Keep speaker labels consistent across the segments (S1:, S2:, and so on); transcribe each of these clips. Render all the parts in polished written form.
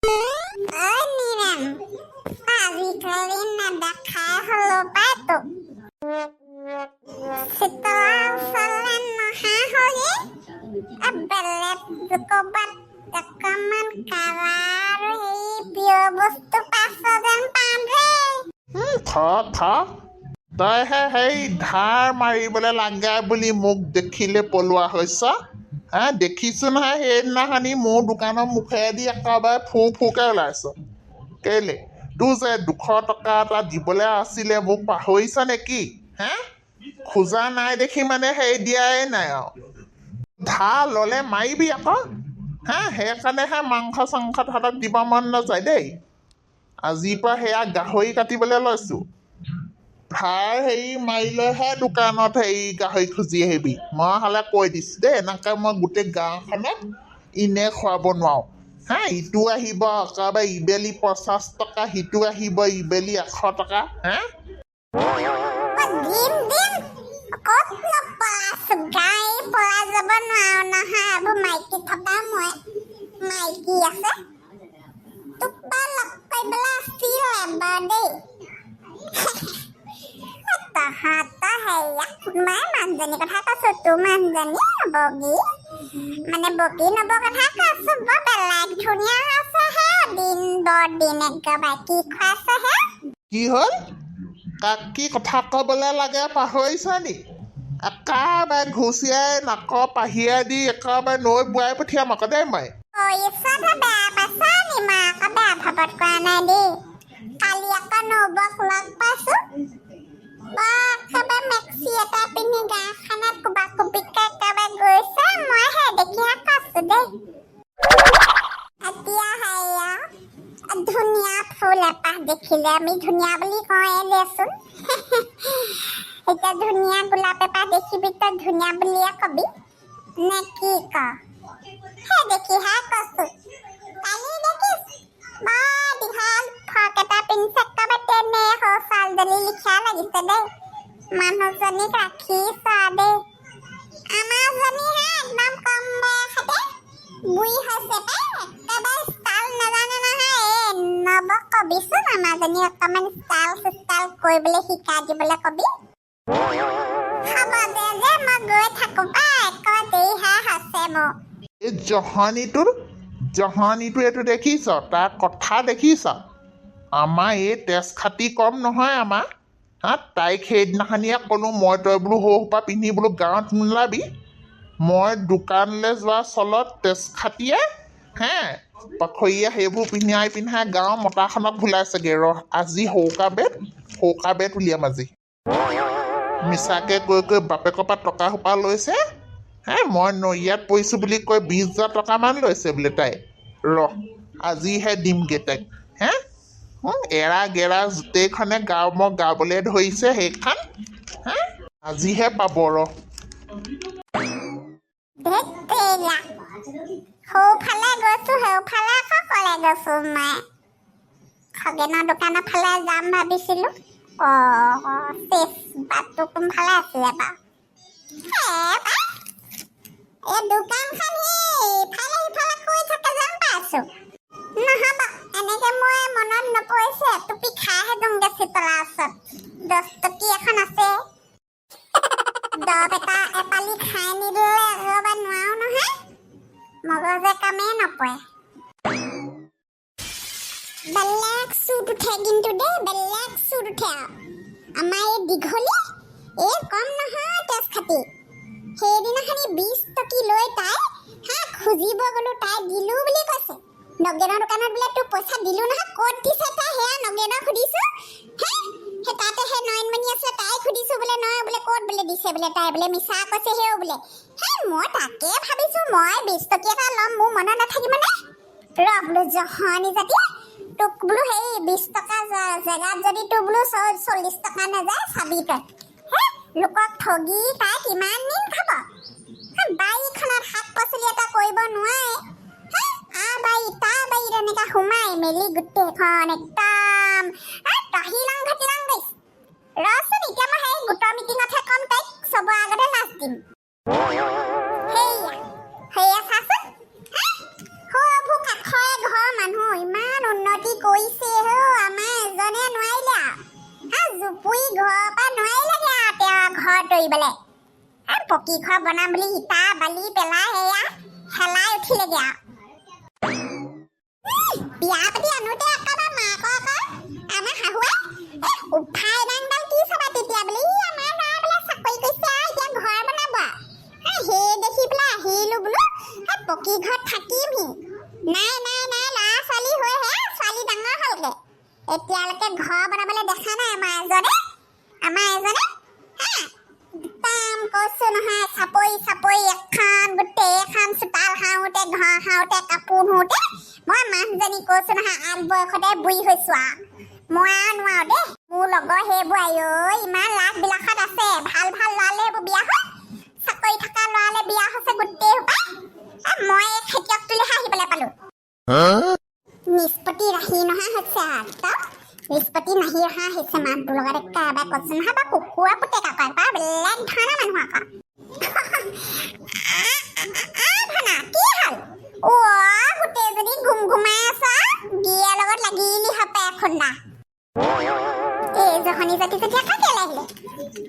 S1: Niram, আজি কালি নেদেখাই হলো পাইতো শীতলা চলে নহা হলি বেলেগ ক'ৰবাত অকণমান কাৰা আৰু সেই প্ৰিয় বস্তু পাইছ যেন পাওঁ দেই।
S2: তইহে সেই ধাৰ মাৰিবলৈ লাগে বুলি মোক দেখিলে পলোৱা হৈছ। দেখিছোঁ নহয় সেইদিনাখনি মোৰ দোকানৰ মুখেদি একেবাৰে ফুকে ওলাইছ। কেলে তোৰ যে 200 টকা এটা দিবলৈ আছিলে মোক পাহৰিছ নেকি? খোজা নাই দেখি মানে সেই দিয়াই নাই আৰু ধাৰ ল'লে মাৰিবি আকৌ। সেইকাৰণেহে মাংস চাংস তহঁতক দিব মন নাযায় দেই। আজিৰ পৰা সেয়া গাহৰি কাটিবলৈ লৈছোঁ। ধাৰ হেৰি মাৰিলেহে দোকানত হেৰি গাহৰি খুজি আহিবি। মই হ'লে কৈ দিছোঁ দেই, এনেকৈ মই গোটেই গাঁওখনত ইনে খুৱাব নোৱাৰোঁ। ইটো আহিব একেবাৰে ইবেলি 50 টকা, সিটো আহিব ইবেলি 100 টকা।
S1: মানুহজনী কথা কৈছো, তোৰ মানুহজনী বগী মানে বগী নব কথা কৈছো। বৰ বেলেগ ধুনীয়া আছে হে, দিন একেবাৰে কি খুৱাইছে হে।
S2: কি হ'ল? কাক কি কথা ক'বলৈ লাগে পাহৰিছ নি? একেবাৰে ঘুচিয়াই নাকৰ পাহিয়াই দি একেবাৰে নৈ বোৱাই পঠিয়াম আকৌ দেই মই।
S1: ঈশ্বৰে বেয়া পাইছা নি? মই আকৌ বেয়া ভাৱত কৰা নাই দেই। কালি আকৌ নবক লগ পাইছো, একেবাৰে মেক্সি এটা পিন্ধি গাখনত কোবা কোবিকে একেবাৰে গৈছে। মই সেই দেখিহে কৈছো দেই। এতিয়া সেয়া ধুনীয়া ফুল এপাহ দেখিলে আমি ধুনীয়া বুলি কওঁৱে দেচোন। এতিয়া ধুনীয়া গোলাপ এপাহ দেখিবি তই ধুনীয়া বুলিয়ে কবি নে কি ক? সেই দেখিহে কৈছো। কালি দেখিছ বৰ দীঘল ফ্ৰক এটা পিন্ধিছে, একেবাৰে তেনে সৌ ছোৱালীজনী লিখা লাগিছে দেই। মানুহজনীক ৰাখিছ দেই। আমাৰজনীহে একদম কম বয়সতে বুঢ়ী হৈছে পাই, একেবাৰে ষ্টাইল নাজানে নহয়। নবক কবিচোন আমাৰজনী অকণমান ষ্টাইল কৰিবলৈ শিকাই দিবলৈ কবি। হ'ব দে যে মই গৈ থাকো পাই, একেবাৰে দেৰিহে হৈছে মোৰ।
S2: এই জহনীটো এইটো দেখিছ? তাৰ কথা দেখিছ? আমাৰ এই তেজ খাতি কম নহয় আমাৰ। তাইক সেইদিনাখনিয়ে ক'লোঁ মই তই বোলো সৌ সোপা পিন্ধি বোলো গাঁৱত নোলাবি। মই দোকানলৈ যোৱা চলত তেজ খাতিয়ে পাখৰীয়া সেইবোৰ পিন্ধাই গাঁৱৰ মতাখনক ভুলাইছেগৈ। আজি সৌকা বেত উলিয়াম আজি। মিছাকৈ কৈ বাপেকৰ পৰা টকা সোপা লৈছে। মই নৰিয়াত পৰিছোঁ বুলি কৈ 20,000 টকামান লৈছে বোলে তাই। আজিহে দিমগৈ তাইক। এৰা গেৰা গোটেইখনে মই গাবলৈ ধৰিছে সেইখন। আজিহে পাব
S1: সৌফালে গৈছো, সেইফালে আকৌ কলে গৈছো মই খগেনৰ দোকানৰ ফালে যাম ভাবিছিলো। বাটটো কোনফালে আছিলে বাৰু? এই দোকানখন সিফালে সিফালে কৰি থাকে যেন পাইছো। নহ'ব এনেকে মই মনত নপৰিছে, টুপি খাইহে দিওঁগে চিতলা ওচৰত। 10 টকী এখন আছে, দৰৱ এটা এপালি খাই নিদিলে ৰ'ব নোৱাৰো নহয়, মগজে কামেই নপৰে। বেলেগ চুট উঠে কিন্তু দেই, বেলেগ চুট উঠে। আমাৰ এই দীঘলী এই কম নহয় তেজ খাতি। সেইদিনাখনি 20 টকী লৈ তাই খুজিব গ'লো, তাই দিলো বুলি কৈছে। নগেনৰ দোকানত বোলে তোৰ পইচা দিলো নহয়, ক'ত দিছে তাই সেয়া নগেনক সুধিছো। সেই তাতে সেই নয়নমণি আছে, তাই সুধিছো বোলে নহয় বোলে ক'ত বোলে দিছে বোলে, তাই বোলে মিছা কৈছে সেও বোলে। মই তাকে ভাবিছো মই 20 টকী এটা ল'ম, মোৰ মনত নাথাকিব নে? বোলো জহনী জাতি তোক বোলো সেই 20 টকা জেগাত যদি তোৰ বোলো 40 টকা নাযায় চাবি তই। লোকক ঠগি তাই কিমান দিন খাব? বাৰীখনত শাক পাচলি এটা কৰিব নোৱাৰে। তাৰ বাৰীত এনেকৈ সোমাই মেলি গোটেইখন একদম তহিলং ঘটিলং গৈছে। ৰচোন এতিয়া মই সেই গোটৰ মিটিঙতহে ক'ম তাইক, চবৰ আগতে লাজ দিম। সেয়া চাচোন, সৌবোৰ কাষৰে ঘৰৰ মানুহ ইমান ঘৰ তৰিবলে পকী ঘৰ বনাম বুলি ইটা বালি পেলাই সেয়া হেলাই উঠিলেগে বিয়া পাতি আনোতে একেবাৰে মাকক আমাৰ শাহুৱে উঠাই ডাংডাল কি চাবা তেতিয়া বোলে আমাৰ ল'ৰা বোলে চাকৰি কৰিছে এতিয়া ঘৰ বনাব সেই দেখি পেলাই আহিলো বোলো পকী ঘৰত থাকিমহি নাই ল'ৰা ছোৱালী হৈহে ছোৱালী ডাঙৰ হ'লগে এতিয়ালৈকে ঘৰ বনাবলৈ দেখা নাই আমাৰ এজনে একদম কৈছো নহয় চাপৰি এখন গোটেইখন চোতাল সাৰোঁতে ঘৰ সাৰোঁতে কাপোৰ ধোঁতে মই মানুহজনী কৈছো নহয় 8 বয়সতে বুঢ়ী হৈছো মই নোৱাৰো দেই মোৰ লগৰ সেইবোৰ ইমান লাখ বিলাসত আছে ভাল ল'ৰালে সেইবোৰ বিয়া হয় চাকৰি থকা ল'ৰালে বিয়া হৈছে গোটেই সোপা মই খেতিয়ক তুলিহে আহিবলৈ পালো নিষ্পত্তি ৰাহি নহা হৈছে নিষ্পত্তি নাহি অহা হৈছে মানুহটোৰ লগত একেবাৰে কৈছো নহয় বা কুকুৰা পুতেক আকৌ এবাৰ বেলেগ ধৰণৰ মানুহ আকৌ ভানা কি হ'ল গোটেইজনী ঘুমঘুমাই আছ বিয়াৰ লগত লাগিলি হপে খুন্দা এই জহনী জাতি যেতিয়া কেলে আহিলে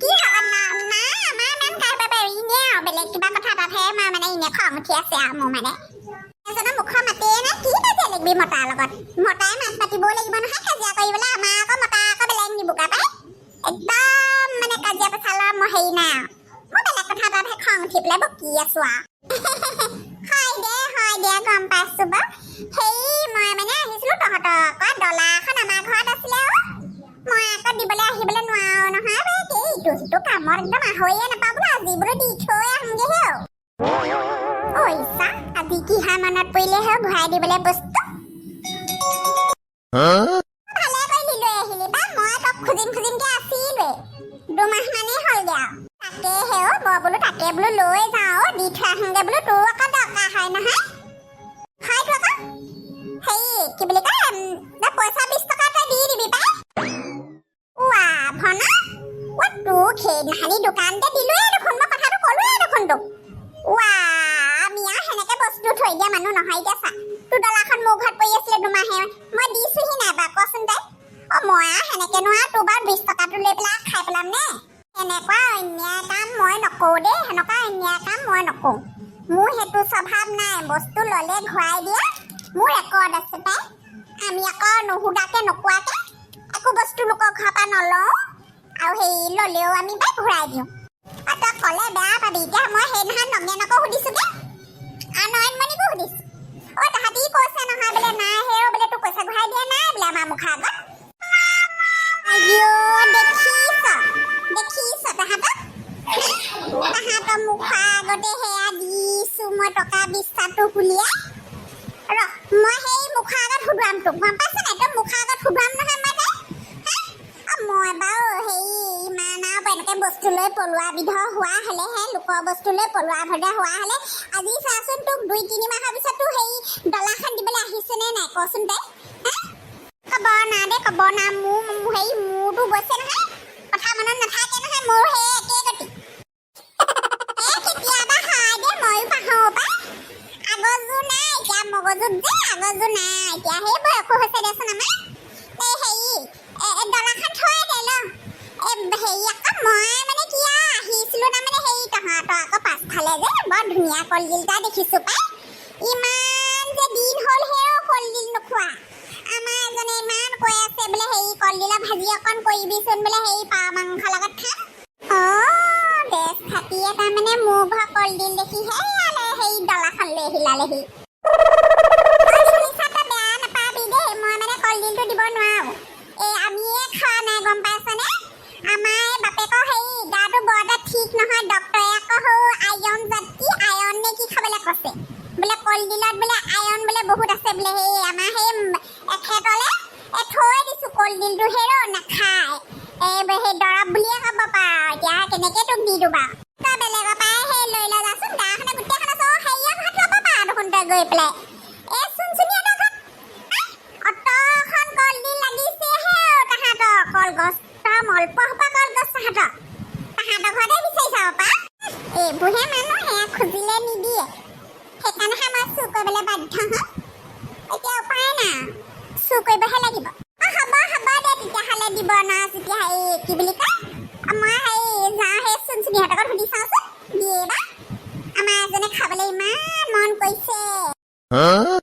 S1: কি হ'ল না আমাৰ ইমান কাৰোবাৰ এনে বেলেগ কিবা কথা এটাতহে মই মানে এনে খং উঠি আছে মোৰ মানে এজনৰ মুখৰ মাতেই নাই কি কাজিয়া লাগিবি মতাৰ লগত মতাই মাত পাতিবও লাগিব নহয় কাজিয়া কৰিবলৈ আমাৰ আকৌ মতা আকৌ বেলেগ নিবোকা পাই একদম মানে কাজিয়া পেচালৰ মই হেৰি নাই মই বেলেগ কথা এটাতহে খং উঠি পেলাই বকি আছো হয় দে গম পাইছো বাৰু সেই মই মানে আহিছিলো তহঁতৰ আকৌ ডলা এখন আমাৰ ঘৰত আছিলে মই আকৌ দিবলৈ আহিবলৈ নোৱাৰো নহয় ইটো সিটো কামত একদম আহৰিয়ে নাপাওঁ বোলো আজি বোলো দি থৈ আহোগেহে আজি কিহা মনত পৰিলে ঘূৰাই দিবলৈ বস্তু ভালে কৰিলি লৈ আহিলি বা মই তোক খুজিমকে আছিলোৱে 2 মাহ মানেই হ'লগে তাকে বোলো তাকে বোলো লৈ যাওঁ দি থৈ আহোঁগে বোলো তোৰ আকৌ দৰকাৰ হয় নহয় হয়তো আকৌ হেৰি কি বুলি কয় পইচা 20 টকা তই দি দিবি পাই ভনা তোক সেইদিনাখনি দোকানতে দিলোৱে দেখোন মই কথাটো ক'লোৱে দেখোন তোক মিয়া সেনেকে বস্তু থৈ দিয়া মানুহ নহয় এতিয়া চা তোৰ ডলাখন মোৰ ঘৰত পৰি আছিলে 2 মাহে মই দিছোহি নাই বা কচোন তাই মই সেনেকে নোৱাৰ তোৰ বাৰু 20 টকাটো লৈ পেলাই খাই পেলাম নে এনেকুৱা অন্যায় কাম মই নকৰো দেই সেনেকুৱা অন্যায় কাম মই নকৰো মোৰ সেইটো স্বভাৱ নাই বস্তু ল'লে ঘূৰাই দিয়া মোৰ ৰেকৰ্ড আছে পাই আমি আকৌ নুসুধাকে নোকোৱাকে একো বস্তু লোকৰ ঘৰৰ পৰা নলওঁ আৰু সেই ল'লেও আমি বাই ঘূৰাই দিওঁ তই ক'লে বেয়া পাবি এতিয়া মই সেইদিনাখন নগেনকো সুধিছোগে আৰু নয়নমণিকো সুধিছো তাহাঁতি কৈছে নহয় বোলে নাই বোলে তোৰ পইচা ঘূৰাই দিয়া নাই বোলে আমাৰ মুখৰ আগত দেখিছ তাহাঁতৰ মুখৰ আগতে সেয়া দিছো মই টকা 20টাটো উলিয়াই মই সেই মুখৰ আগত সুধুৱাম তোক গম পাইছ নাই তই মুখৰ আগত সুধুৱাম নহয় মই বাৰু সেই ইমান আৰু এনেকে বস্তু লৈ পলোৱা বিধ হোৱা হ'লেহে লোকৰ বস্তু লৈ পলোৱা ভদা হোৱা হ'লে আজি চাচোন তোক 2-3 মাহৰ পিছত তোৰ সেই ডলাখন দিবলৈ আহিছে নে নাই কচোন তাই ক'ব না মোৰ সেই মোৰতো গৈছে নহয় কথা মনত নাথাকে নহয় মোৰ সেই একে গতি কেতিয়াবা হয় দে ময়ো পাহৰো পাই আগৰযোৰ নাই এতিয়া মগজুত যে আগৰযোৰ নাই এতিয়া সেই বয়সো হৈছে দেচোন আমাৰ হেৰি ডলাখন থৈ দে হেৰি আকৌ মই মানে কি আহিছিলো তাৰমানে হেৰি তহঁতৰ আকৌ পাছফালে যে বৰ ধুনীয়া কলডিলটা দেখিছো পাই ইমান যে দিন হ'ল কলডিল নোখোৱা আমাৰ এজনে ইমান কৈ আছে বোলে হেৰি কলডিলৰ ভাজি অকণ কৰিবিচোন বোলে হেৰি পাৰ মাংস লগত খাম বেছ খাতিয়ে তাৰমানে মোৰ ঘৰ কলডিল দেখি হেৰি ডলাখন লৈ আহিলালেহি বেয়া নাপাবি দেই মই মানে কলডিলটো দিব নোৱাৰো আমিয়ে খোৱা নাই গম পাইছনে আমাৰ বাপেকৰ হেৰি গাটো বৰ এটা ঠিক নহয় ডক্টৰে আকৌ আয়ৰন নে কি খাবলৈ কৈছে বোলে কলডিলত বোলে আয়ৰন বোলে বহুত আছে বোলে সেই আমাৰ সেই এখেতলে থৈ দিছো কলডিলটো নাখায় সেই দৰৱ বুলিয়ে ক'ব পাৰ এতিয়া কেনেকে তোক দি দিবা তই বেলেগৰ পৰাই সেই লৈ যাচোন গাখনে গোটেইখন আছে হেৰিয়া ভাত ল'ব পাৰ দেখোন তই গৈ পেলাই অতখন কলডিল লাগিছে তাহাঁতৰ কলগছ অল্প সোপা কলগছ তাহাঁতৰ ঘৰতে বিচাৰি চাব পা এইবোৰহে মানুহ সেয়া খুজিলে নিদিয়ে সেইকাৰণেহে মই চুৰ কৰিবলৈ বাধ্য এতিয়া উপায় নাই চুৰ কৰিবহে লাগিব হ'ব দে তেতিয়াহ'লে দিব না যেতিয়া সেই কি বুলি কয় মই সেই যাওঁ সেই
S2: Huh?